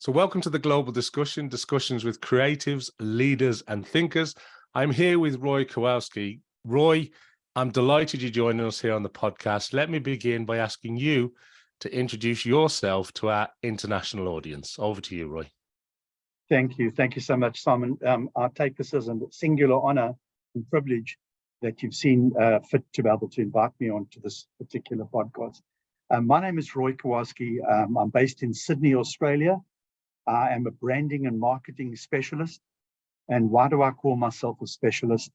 So welcome to the Global Discussion, discussions with creatives, leaders and thinkers. I'm here with Roy Kowarski. Roy, I'm delighted you're joining us here on the podcast. Let me begin by asking you to introduce yourself to our international audience. Over to you, Roy. Thank you. Thank you so much, Simon. I take this as a singular honor and privilege that you've seen fit to be able to invite me onto this particular podcast. My name is Roy Kowarski. I'm based in Sydney, Australia. I am a branding and marketing specialist. And why do I call myself a specialist?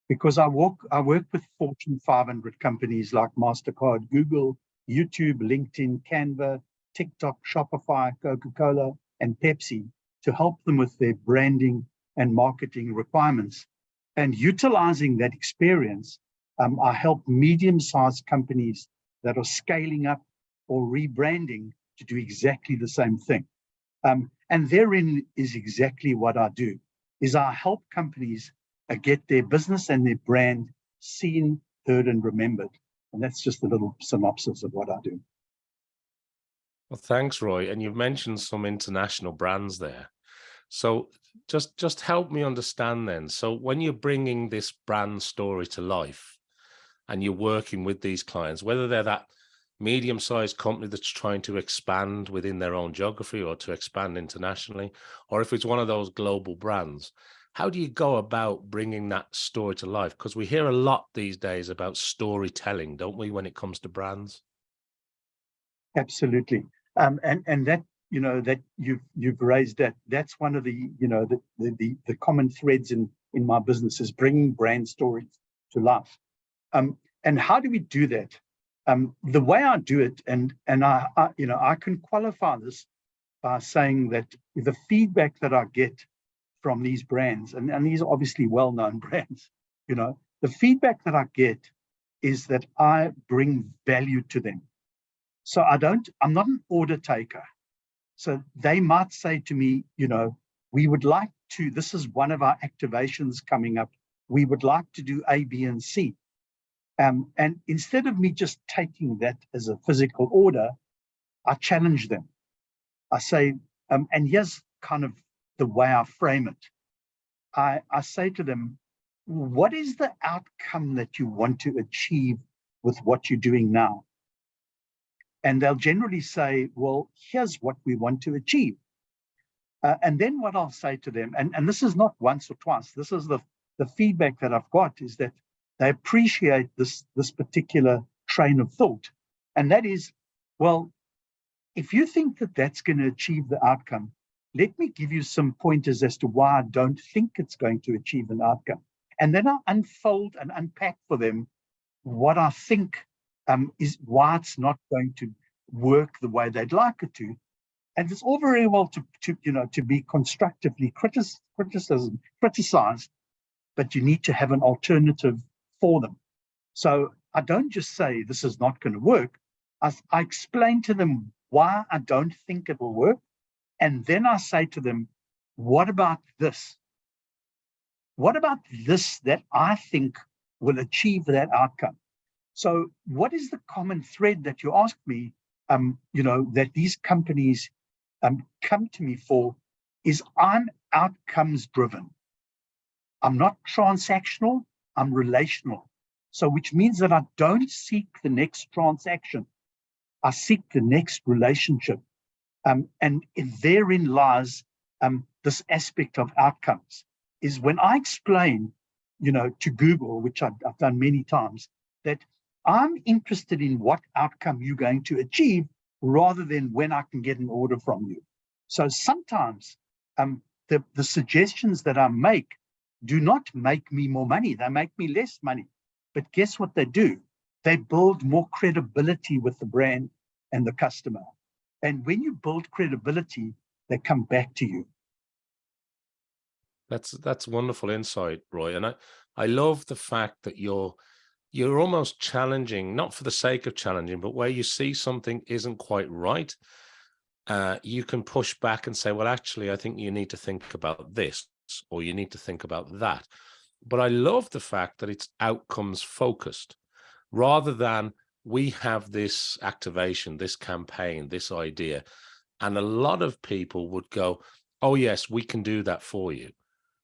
Because I work with Fortune 500 companies like MasterCard, Google, YouTube, LinkedIn, Canva, TikTok, Shopify, Coca-Cola, and Pepsi to help them with their branding and marketing requirements. And utilizing that experience, I help medium-sized companies that are scaling up or rebranding to do exactly the same thing. And therein is exactly what I do, is I help companies get their business and their brand seen, heard, and remembered. And that's just a little synopsis of what I do. Well, thanks, Roy. And you've mentioned some international brands there. So just help me understand then. So when you're bringing this brand story to life and you're working with these clients, whether they're that medium-sized company that's trying to expand within their own geography or to expand internationally, or if it's one of those global brands, how do you go about bringing that story to life? Because we hear a lot these days about storytelling, don't we, when it comes to brands? Absolutely. And that, that you've raised that. That's one of the, the common threads in my business is bringing brand stories to life. And how do we do that? The way I do it, and I can qualify this by saying that the feedback that I get from these brands, and these are obviously well-known brands, the feedback that I get is that I bring value to them. So I'm not an order taker. So they might say to me, we would like to, this is one of our activations coming up. We would like to do A, B, and C. And instead of me just taking that as a physical order, I challenge them. I say, and here's kind of the way I frame it. I say to them, what is the outcome that you want to achieve with what you're doing now? And they'll generally say, well, here's what we want to achieve. And then what I'll say to them, and this is not once or twice, this is the feedback that I've got, is that they appreciate this particular train of thought. And that is, well, if you think that that's going to achieve the outcome, let me give you some pointers as to why I don't think it's going to achieve an outcome. And then I'll unfold and unpack for them what I think is why it's not going to work the way they'd like it to. And it's all very well to be constructively criticized, but you need to have an alternative for them. So I don't just say this is not going to work. I explain to them why I don't think it will work. And then I say to them, what about this? What about this that I think will achieve that outcome? So what is the common thread that you asked me, that these companies come to me for is I'm outcomes driven. I'm not transactional, I'm relational. So which means that I don't seek the next transaction. I seek the next relationship. And therein lies this aspect of outcomes, is when I explain, to Google, which I've done many times, that I'm interested in what outcome you're going to achieve rather than when I can get an order from you. So sometimes the suggestions that I make do not make me more money. They make me less money. But guess what they do? They build more credibility with the brand and the customer. And when you build credibility, they come back to you. That's wonderful insight, Roy. And I love the fact that you're almost challenging, not for the sake of challenging, but where you see something isn't quite right, you can push back and say, well, actually, I think you need to think about this, or you need to think about that. But I love the fact that it's outcomes focused rather than we have this activation, this campaign, this idea. And a lot of people would go, oh, yes, we can do that for you.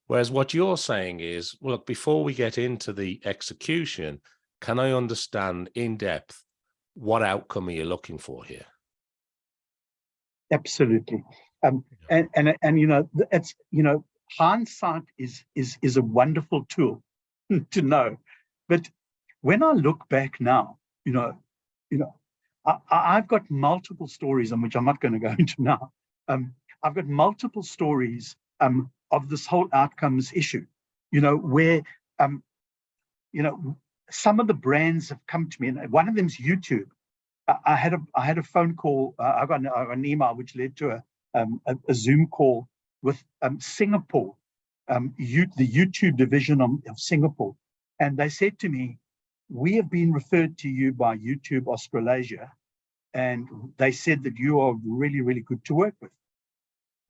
Whereas what you're saying is, well, look, before we get into the execution, can I understand in depth what outcome are you looking for here? Absolutely. Yeah. And it's, hindsight is a wonderful tool to know. But when I look back now, you know, I've got multiple stories, on which I'm not going to go into now. I've got multiple stories of this whole outcomes issue, where some of the brands have come to me, and one of them's YouTube. I had a phone call. I got an email which led to a Zoom call with Singapore, the YouTube division of Singapore, and they said to me, "We have been referred to you by YouTube Australasia, and they said that you are really, really good to work with."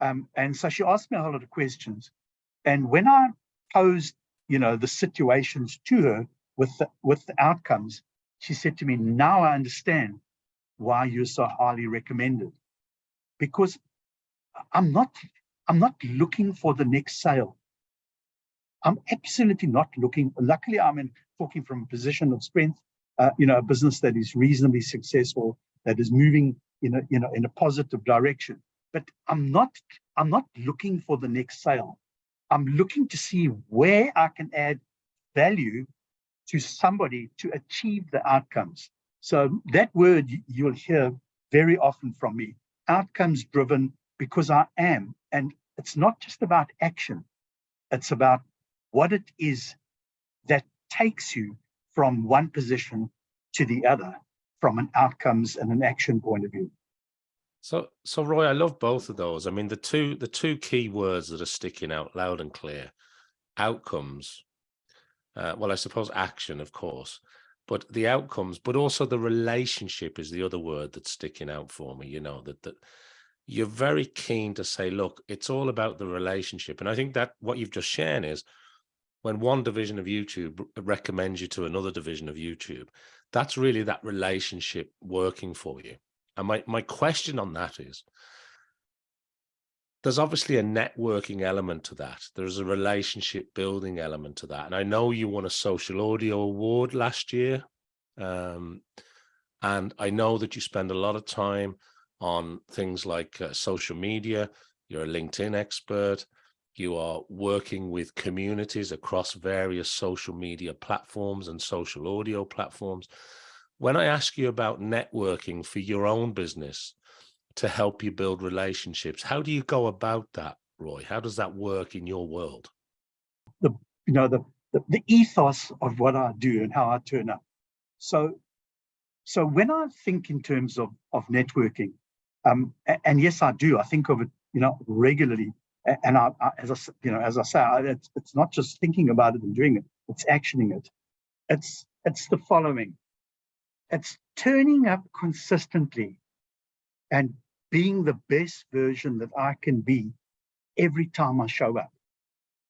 And so she asked me a whole lot of questions, and when I posed, the situations to her with the outcomes, she said to me, "Now I understand why you're so highly recommended, because I'm not looking for the next sale. I'm absolutely not looking. Luckily, talking from a position of strength, a business that is reasonably successful, that is moving in a positive direction. But I'm not looking for the next sale. I'm looking to see where I can add value to somebody to achieve the outcomes." So that word you'll hear very often from me, outcomes driven, because I am. And it's not just about action. It's about what it is that takes you from one position to the other, from an outcomes and an action point of view. So Roy, I love both of those. I mean, the two key words that are sticking out loud and clear: outcomes. Well, I suppose action, of course, but the outcomes, but also the relationship is the other word that's sticking out for me. That you're very keen to say, look, it's all about the relationship. And I think that what you've just shared is, when one division of YouTube recommends you to another division of YouTube, that's really that relationship working for you. And my question on that is, there's obviously a networking element to that. There's a relationship building element to that. And I know you won a social audio award last year. And I know that you spend a lot of time on things like social media. You're a LinkedIn expert. You are working with communities across various social media platforms and social audio platforms. When I ask you about networking for your own business to help you build relationships, how do you go about that, Roy? How does that work in your world? The the ethos of what I do and how I turn up. So when I think in terms of networking, and yes, I do. I think of it, regularly. And as I say, it's not just thinking about it and doing it; it's actioning it. It's the following: it's turning up consistently and being the best version that I can be every time I show up.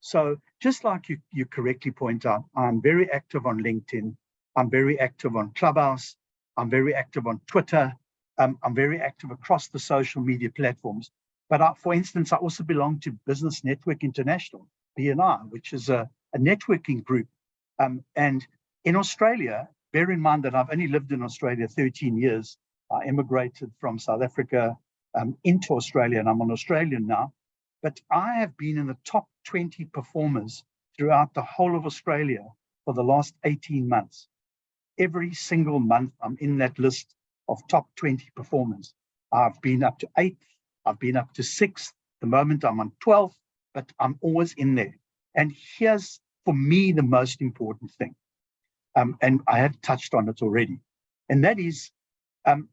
So just like you correctly point out, I'm very active on LinkedIn. I'm very active on Clubhouse. I'm very active on Twitter. I'm very active across the social media platforms. But for instance, I also belong to Business Network International, BNI, which is a networking group. And in Australia, bear in mind that I've only lived in Australia 13 years. I immigrated from South Africa into Australia, and I'm an Australian now. But I have been in the top 20 performers throughout the whole of Australia for the last 18 months. Every single month, I'm in that list of top 20 performers. I've been up to 8th, I've been up to 6th. The moment I'm on 12th, but I'm always in there. And here's, for me, the most important thing. And I had touched on it already. And that is,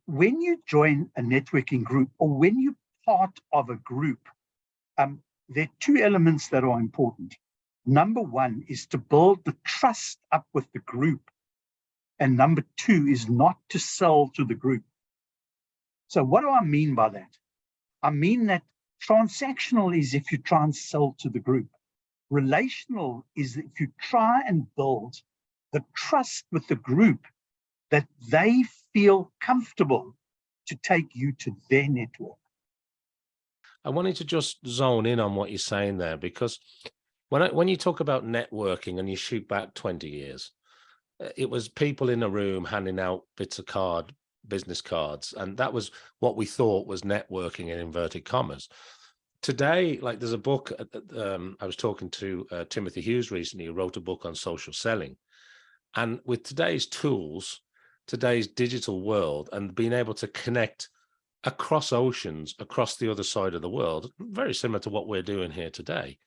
when you join a networking group, or when you're part of a group, there are two elements that are important. Number one is to build the trust up with the group. And number two is not to sell to the group. So what do I mean by that? I mean that transactional is if you try and sell to the group. Relational is if you try and build the trust with the group that they feel comfortable to take you to their network. I wanted to just zone in on what you're saying there, because when you talk about networking and you shoot back 20 years, it was people in a room handing out bits of business cards, and that was what we thought was networking in inverted commas. Today, like, there's a book, I was talking to Timothy Hughes recently, who wrote a book on social selling. And with today's tools, today's digital world, and being able to connect across oceans, across the other side of the world, very similar to what we're doing here today,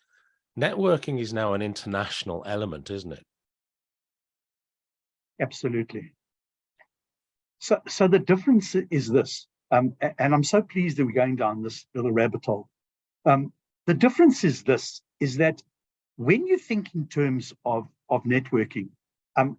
networking is now an international element, isn't it? Absolutely. So the difference is this, and I'm so pleased that we're going down this little rabbit hole. The difference is this, is that when you think in terms of networking, and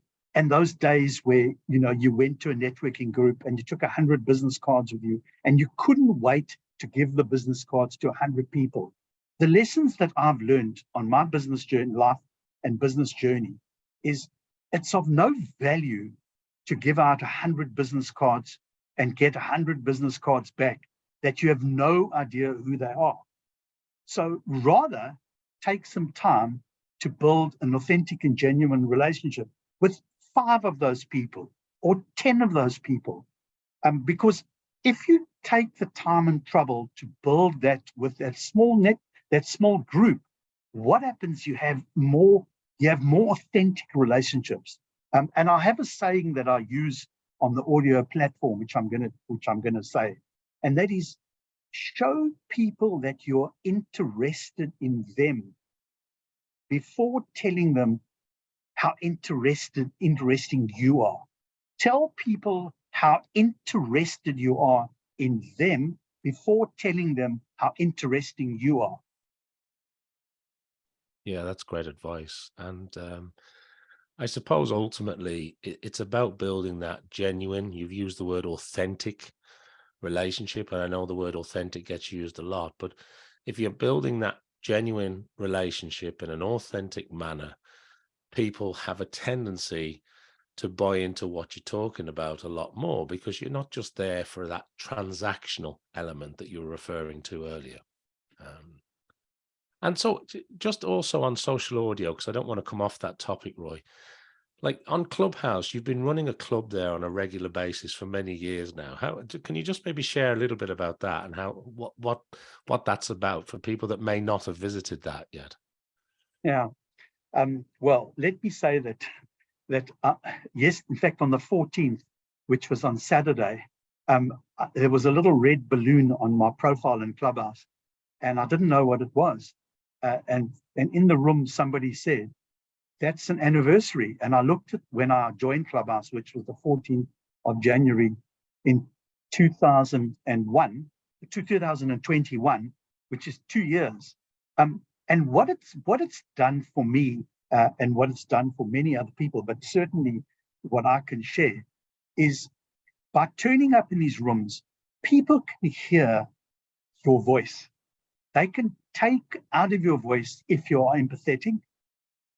those days where, you know, you went to a networking group and you took 100 business cards with you and you couldn't wait to give the business cards to 100 people. The lessons that I've learned on my business journey, life and business journey, is it's of no value to give out 100 business cards and get 100 business cards back that you have no idea who they are. So rather take some time to build an authentic and genuine relationship with 5 of those people or 10 of those people. Because if you take the time and trouble to build that with that small group, what happens? You have more authentic relationships. And I have a saying that I use on the audio platform, which I'm gonna say, and that is, show people that you're interested in them before telling them how interesting you are. Tell people how interested you are in them before telling them how interesting you are. Yeah, that's great advice. And I suppose ultimately it's about building that genuine, you've used the word authentic relationship, and I know the word authentic gets used a lot, but if you're building that genuine relationship in an authentic manner, people have a tendency to buy into what you're talking about a lot more, because you're not just there for that transactional element that you were referring to earlier. And so just also on social audio, because I don't want to come off that topic, Roy, like on Clubhouse, you've been running a club there on a regular basis for many years now. Can you just maybe share a little bit about that and what that's about for people that may not have visited that yet? Yeah. Well, let me say that yes, in fact, on the 14th, which was on Saturday, there was a little red balloon on my profile in Clubhouse, and I didn't know what it was. And in the room, somebody said, "That's an anniversary." And I looked at when I joined Clubhouse, which was the 14th of January in 2021, which is 2 years. And what it's done for me, and what it's done for many other people, but certainly what I can share, is by turning up in these rooms, people can hear your voice. They can take out of your voice if you are empathetic.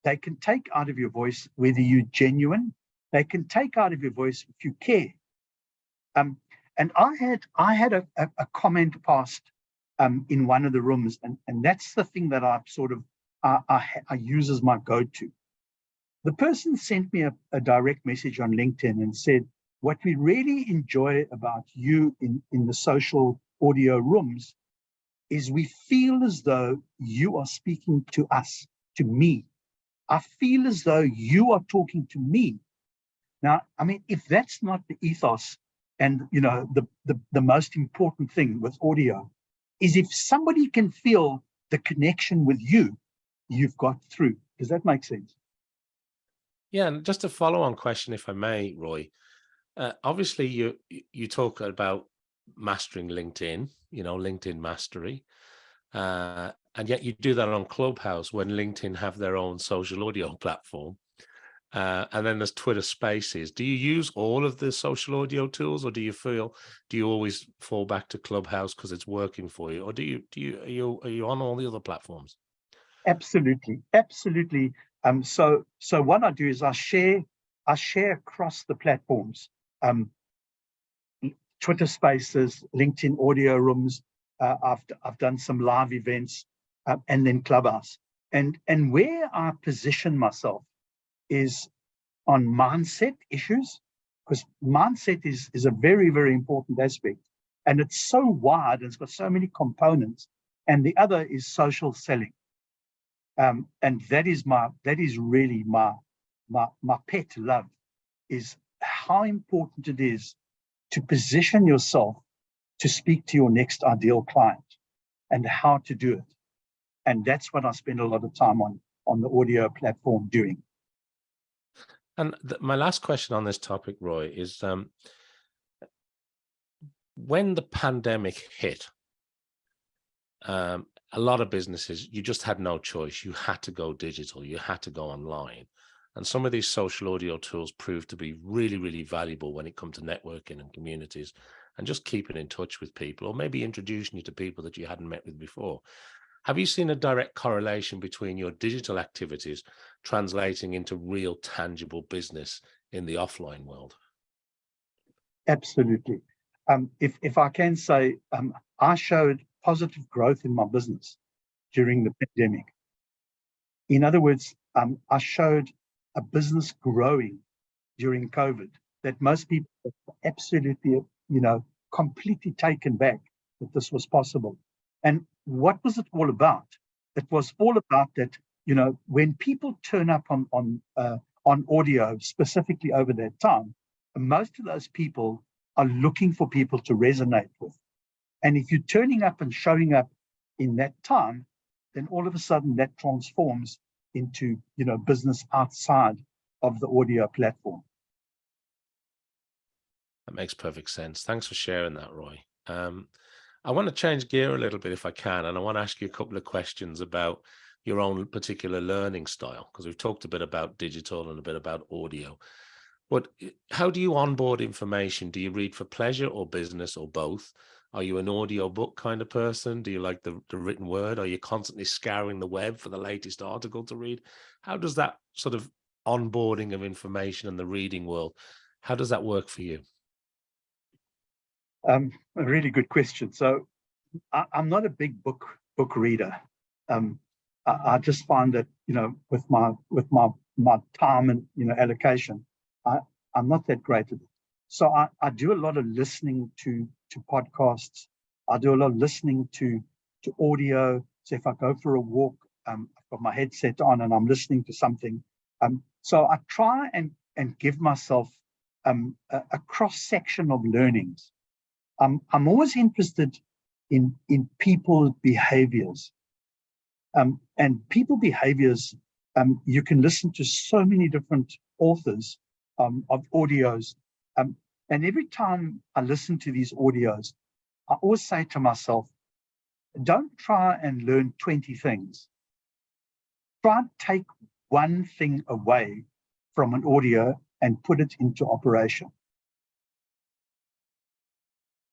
They can take out of your voice whether you're genuine. They can take out of your voice if you care. And I had a comment passed in one of the rooms, and that's the thing that I've sort of I use as my go-to. The person sent me a direct message on LinkedIn and said, "What we really enjoy about you in the social audio rooms is we feel as though you are speaking to us, to me. I feel as though you are talking to me." Now, I mean, if that's not the ethos, and you know, the most important thing with audio is if somebody can feel the connection with you, you've got through. Does that make sense? Yeah, and just a follow-on question, if I may, Roy. Obviously, you talk about mastering LinkedIn, LinkedIn mastery, and yet you do that on Clubhouse when LinkedIn have their own social audio platform. And then there's Twitter Spaces. Do you use all of the social audio tools, or do you always fall back to Clubhouse because it's working for you, or are you on all the other platforms? Absolutely. So what I do is I share across the platforms, Twitter Spaces, LinkedIn audio rooms, I've done some live events, and then Clubhouse. And where I position myself is on mindset issues, because mindset is a very, very important aspect. And it's so wide and it's got so many components. And the other is social selling. And that is really my pet love, is how important it is to position yourself to speak to your next ideal client and how to do it. And that's what I spend a lot of time on the audio platform doing. And my last question on this topic, Roy, is when the pandemic hit, a lot of businesses, you just had no choice. You had to go digital. You had to go online. And some of these social audio tools proved to be really, really valuable when it comes to networking and communities and just keeping in touch with people, or maybe introducing you to people that you hadn't met with before. Have you seen a direct correlation between your digital activities translating into real tangible business in the offline world? Absolutely. If I can say, I showed positive growth in my business during the pandemic. In other words, I showed a business growing during COVID that most people were absolutely, completely taken back that this was possible. And what was it all about? It was all about that, when people turn up on audio, specifically over that time, most of those people are looking for people to resonate with. And if you're turning up and showing up in that time, then all of a sudden that transforms into, business outside of the audio platform. That makes perfect sense. Thanks for sharing that, Roy. I want to change gear a little bit if I can, and I want to ask you a couple of questions about your own particular learning style, because we've talked a bit about digital and a bit about audio. But how do you onboard information? Do you read for pleasure or business or both? Are you an audio book kind of person? Do you like the written word? Are you constantly scouring the web for the latest article to read? How does that sort of onboarding of information in the reading world, how does that work for you? A really good question. So I'm not a big book reader. I just find that, with my time and, allocation, I'm not that great at it. So I do a lot of listening to podcasts. I do a lot of listening to audio. So if I go for a walk, I've got my headset on and I'm listening to something. So I try and give myself a cross section of learnings. I'm always interested in people's behaviors. And people behaviors, you can listen to so many different authors of audios. And every time I listen to these audios, I always say to myself, don't try and learn 20 things. Try and take one thing away from an audio and put it into operation.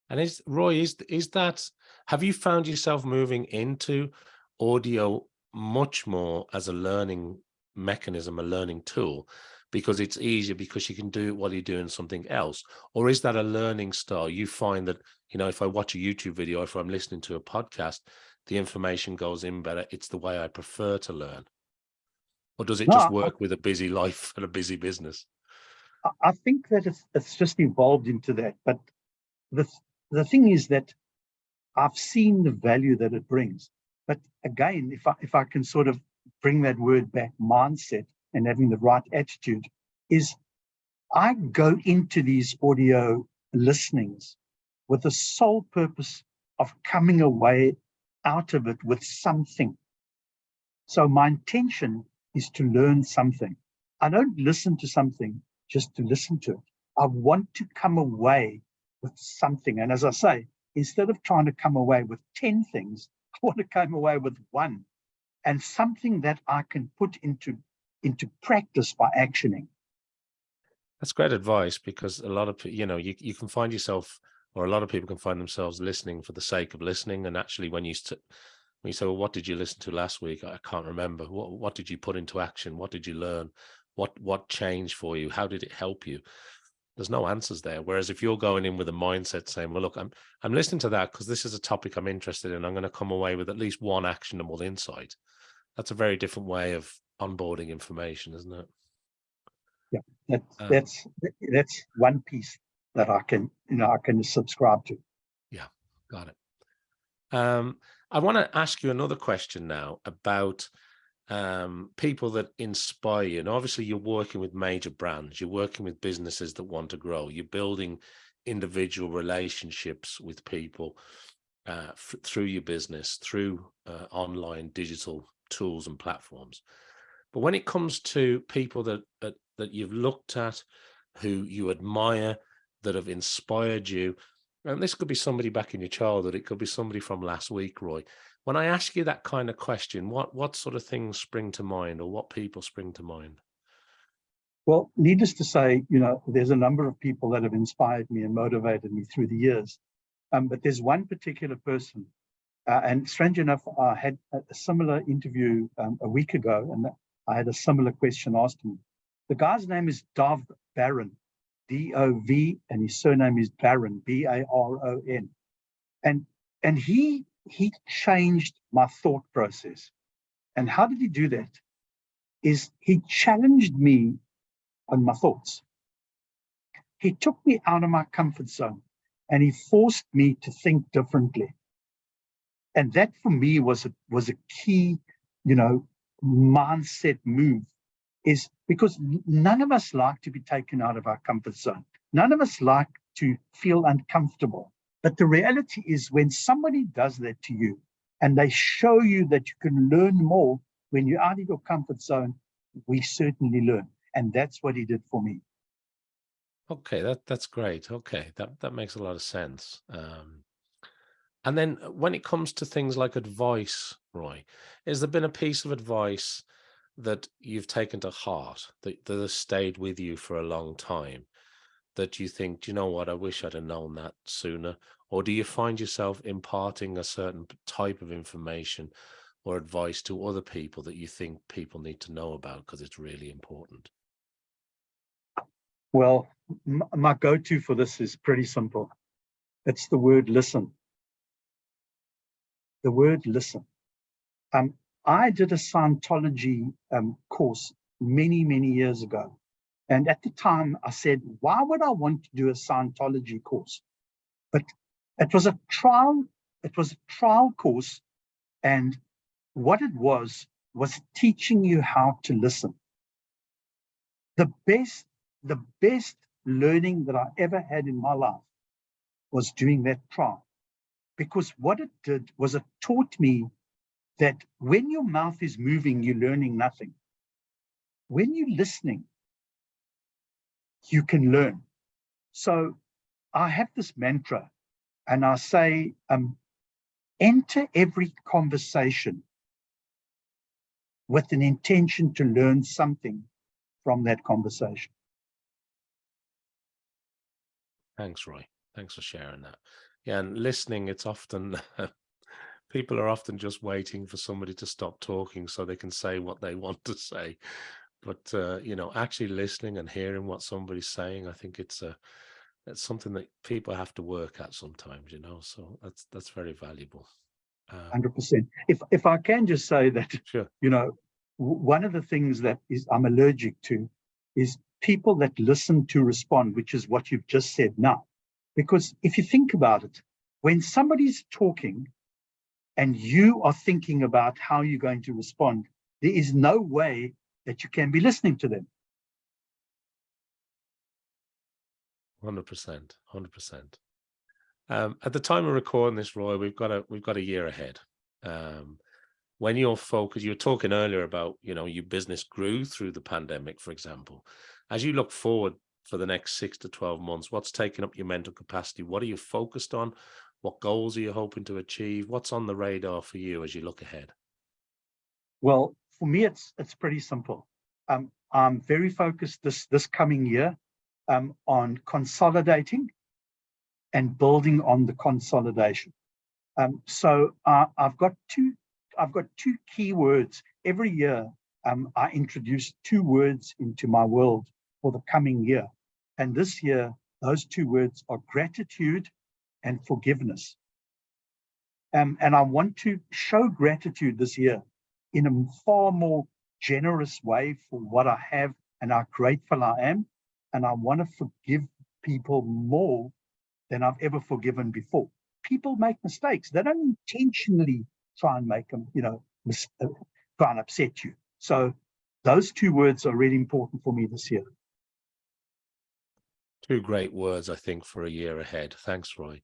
And Roy, is that, have you found yourself moving into audio much more as a learning mechanism, a learning tool, because it's easier because you can do it while you're doing something else? Or is that a learning style? You find that, if I watch a YouTube video, if I'm listening to a podcast, the information goes in better. It's the way I prefer to learn. Or does it just work with a busy life and a busy business? I think that it's just evolved into that. But the thing is that I've seen the value that it brings. But again, if I can sort of bring that word back, mindset, and having the right attitude, is I go into these audio listenings with the sole purpose of coming away out of it with something. So my intention is to learn something. I don't listen to something just to listen to it. I want to come away with something. And as I say, instead of trying to come away with 10 things, I want to come away with one, and something that I can put into practice by actioning. That's great advice, because a lot of, you can find yourself, or a lot of people can find themselves listening for the sake of listening. And actually, when you say, well, what did you listen to last week? I can't remember. What did you put into action? What did you learn? What changed for you? How did it help you? There's no answers there. Whereas if you're going in with a mindset saying, well, look, I'm listening to that because this is a topic I'm interested in. I'm going to come away with at least one actionable insight. That's a very different way of onboarding information, isn't it? Yeah, that's one piece that I can subscribe to. Yeah, got it. I want to ask you another question now about people that inspire you. And obviously you're working with major brands, you're working with businesses that want to grow, you're building individual relationships with people through your business, through online digital tools and platforms. But when it comes to people that you've looked at, who you admire, that have inspired you, and this could be somebody back in your childhood, it could be somebody from last week, Roy. When I ask you that kind of question, what sort of things spring to mind, or what people spring to mind? Well, needless to say, there's a number of people that have inspired me and motivated me through the years. But there's one particular person, and strange enough, I had a similar interview a week ago, and I had a similar question asked to me. The guy's name is Dov Baron, D-O-V, and his surname is Baron, B-A-R-O-N. And he changed my thought process. And how did he do that? Is he challenged me on my thoughts. He took me out of my comfort zone and he forced me to think differently. And that for me was a key, mindset move, is because none of us like to be taken out of our comfort zone. None of us like to feel uncomfortable. But the reality is, when somebody does that to you and they show you that you can learn more when you're out of your comfort zone, we certainly learn. And that's what he did for me. Okay, that's great. Okay, that makes a lot of sense. And then when it comes to things like advice, Roy, has there been a piece of advice that you've taken to heart, that has stayed with you for a long time, that you think, do you know what, I wish I'd have known that sooner? Or do you find yourself imparting a certain type of information or advice to other people that you think people need to know about because it's really important? Well, my go-to for this is pretty simple. It's the word listen. The word listen. I did a Scientology course many, many years ago. And at the time I said, why would I want to do a Scientology course? But it was a trial course. And what it was teaching you how to listen. The best learning that I ever had in my life was doing that trial. Because what it did was it taught me that when your mouth is moving, you're learning nothing. When you're listening, you can learn. So I have this mantra, and I say, enter every conversation with an intention to learn something from that conversation. Thanks, Roy. Thanks for sharing that. Yeah, and listening, it's often people are often just waiting for somebody to stop talking so they can say what they want to say. But actually listening and hearing what somebody's saying, I think it's something that people have to work at sometimes, so that's very valuable. 100%. If I can just say that, Sure. One of the things that I'm allergic to is people that listen to respond, which is what you've just said now. Because if you think about it, when somebody's talking and you are thinking about how you're going to respond, there is no way that you can be listening to them. 100%. 100%. At the time of recording this, Roy, we've got a year ahead. When you're focused, you were talking earlier about, your business grew through the pandemic, for example. As you look forward for the next 6 to 12 months, what's taking up your mental capacity? What are you focused on? What goals are you hoping to achieve? What's on the radar for you as you look ahead? Well, for me, it's pretty simple. I'm very focused this coming year on consolidating and building on the consolidation. So I've got two key words. Every year, I introduce 2 words into my world for the coming year. And this year, those two words are gratitude and forgiveness. And I want to show gratitude this year in a far more generous way for what I have and how grateful I am. And I want to forgive people more than I've ever forgiven before. People make mistakes. They don't intentionally try and make them, try and upset you. So those two words are really important for me this year. Two great words, I think, for a year ahead. Thanks, Roy.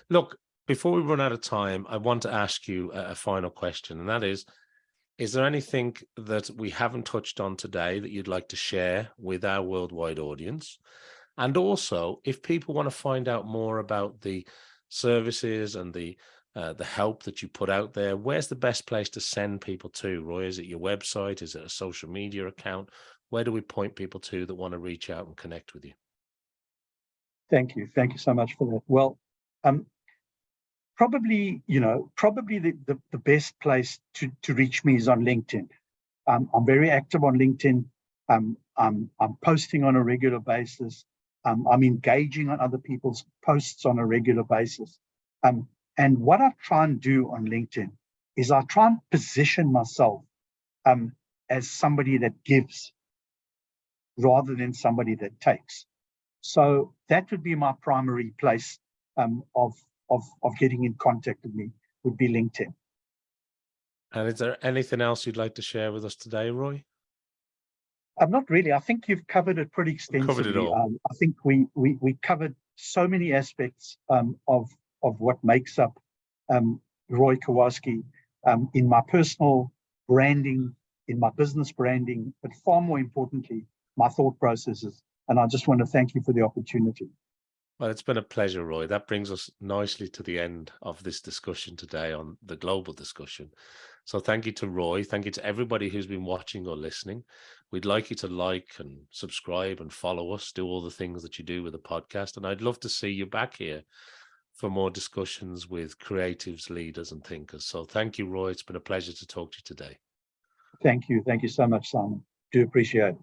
Look, before we run out of time, I want to ask you a final question, and that is there anything that we haven't touched on today that you'd like to share with our worldwide audience? And also, if people want to find out more about the services and the help that you put out there, where's the best place to send people to, Roy? Is it your website? Is it a social media account? Where do we point people to that want to reach out and connect with you? Thank you. Thank you so much for that. Well, probably the best place to reach me is on LinkedIn. I'm very active on LinkedIn. I'm posting on a regular basis. I'm engaging on other people's posts on a regular basis. And what I try and do on LinkedIn is I try and position myself as somebody that gives rather than somebody that takes. So that would be my primary place of getting in contact with me, would be LinkedIn. And is there anything else you'd like to share with us today, Roy? Not really. I think you've covered it pretty extensively. Covered it all. I think we covered so many aspects of what makes up Roy Kowarski in my personal branding, in my business branding, but far more importantly, my thought processes. And I just want to thank you for the opportunity. Well, it's been a pleasure, Roy. That brings us nicely to the end of this discussion today on the global discussion. So thank you to Roy. Thank you to everybody who's been watching or listening. We'd like you to like and subscribe and follow us, do all the things that you do with the podcast. And I'd love to see you back here for more discussions with creatives, leaders, and thinkers. So thank you, Roy. It's been a pleasure to talk to you today. Thank you. Thank you so much, Simon. Do appreciate it.